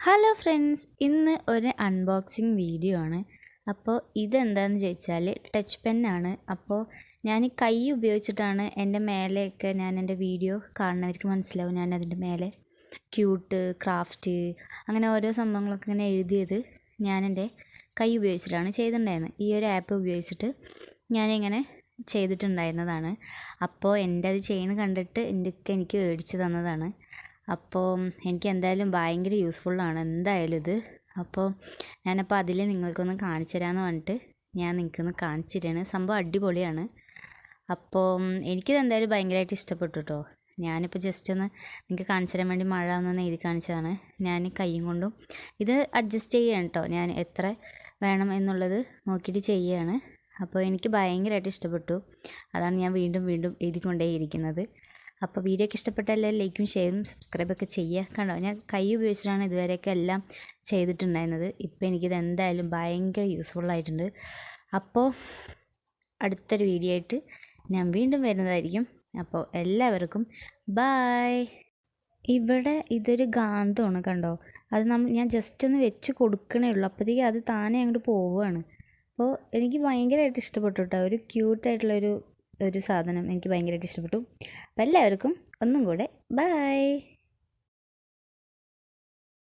Hello friends, ഇന്ന് ഒരു unboxing video ആണ്. അപ്പോൾ ഇതെന്താണെന്ന് ചോദിച്ചാൽ ടച്ച് പെന്നാണ്. അപ്പോൾ ഞാൻ കൈ ഉപയോഗിച്ചിട്ടാണ് എൻ്റെ മേലെയൊക്കെ ഞാൻ എൻ്റെ വീഡിയോ കാണുന്നവർക്ക് മനസ്സിലാവും. ഞാൻ അതിൻ്റെ മേലെ ക്യൂട്ട്, ക്രാഫ്റ്റ് അങ്ങനെ ഓരോ സംഭവങ്ങളൊക്കെ ഇങ്ങനെ എഴുതിയത് ഞാൻ എൻ്റെ കൈ ഉപയോഗിച്ചിട്ടാണ് ചെയ്തിട്ടുണ്ടായിരുന്നത്. ഈ ഒരു ആപ്പ് ഉപയോഗിച്ചിട്ട് ഞാനിങ്ങനെ ചെയ്തിട്ടുണ്ടായിരുന്നതാണ്. അപ്പോൾ എൻ്റെ അത് ചെയ്യുന്നത് കണ്ടിട്ട് എനിക്ക് മേടിച്ച് തന്നതാണ്. അപ്പോൾ എനിക്ക് എന്തായാലും ഭയങ്കര യൂസ്ഫുള്ളാണ് എന്തായാലും ഇത്. അപ്പോൾ ഞാനപ്പോൾ അതിൽ നിങ്ങൾക്കൊന്ന് കാണിച്ചു തരാമെന്ന് പറഞ്ഞിട്ട് ഞാൻ നിങ്ങൾക്കൊന്ന് കാണിച്ചു തരാണ്. സംഭവം അടിപൊളിയാണ്. അപ്പോൾ എനിക്കിത് എന്തായാലും ഭയങ്കരമായിട്ട് ഇഷ്ടപ്പെട്ടു കേട്ടോ. ഞാനിപ്പോൾ ജസ്റ്റ് ഒന്ന് നിങ്ങൾക്ക് കാണിച്ചു തരാൻ വേണ്ടി മഴ ഒന്നൊന്ന് എഴുതി കാണിച്ചതാണ്. ഞാൻ കൈയും കൊണ്ടും ഇത് അഡ്ജസ്റ്റ് ചെയ്യുകയാണ് കേട്ടോ. ഞാൻ എത്ര വേണം എന്നുള്ളത് നോക്കിയിട്ട് ചെയ്യുകയാണ്. അപ്പോൾ എനിക്ക് ഭയങ്കരമായിട്ട് ഇഷ്ടപ്പെട്ടു. അതാണ് ഞാൻ വീണ്ടും വീണ്ടും എഴുതിക്കൊണ്ടേയിരിക്കുന്നത്. അപ്പോൾ വീഡിയോ ഒക്കെ ഇഷ്ടപ്പെട്ടാൽ ലൈക്കും ഷെയറും സബ്സ്ക്രൈബൊക്കെ ചെയ്യുക. കണ്ടോ, ഞാൻ കൈ ഉപയോഗിച്ചിട്ടാണ് ഇതുവരെയൊക്കെ എല്ലാം ചെയ്തിട്ടുണ്ടായിരുന്നത്. ഇപ്പോൾ എനിക്കിത് എന്തായാലും ഭയങ്കര യൂസ്ഫുള്ളായിട്ടുണ്ട്. അപ്പോൾ അടുത്തൊരു വീഡിയോ ആയിട്ട് ഞാൻ വീണ്ടും വരുന്നതായിരിക്കും. അപ്പോൾ എല്ലാവർക്കും ബായ്. ഇവിടെ ഇതൊരു ഗാന്ധമാണ്, കണ്ടോ. അത് ഞാൻ ജസ്റ്റ് ഒന്ന് വെച്ച് കൊടുക്കണേ ഉള്ളൂ, അപ്പോഴത്തേക്കും അത് താനേ അങ്ങോട്ട് പോവുകയാണ്. അപ്പോൾ എനിക്ക് ഭയങ്കരമായിട്ട് ഇഷ്ടപ്പെട്ടു കേട്ടോ. ഒരു ക്യൂട്ടായിട്ടുള്ളൊരു സാധനം എനിക്ക് ഭയങ്കരമായിട്ട് ഇഷ്ടപ്പെട്ടു. അപ്പോൾ എല്ലാവർക്കും ഒന്നും കൂടെ ബായ്.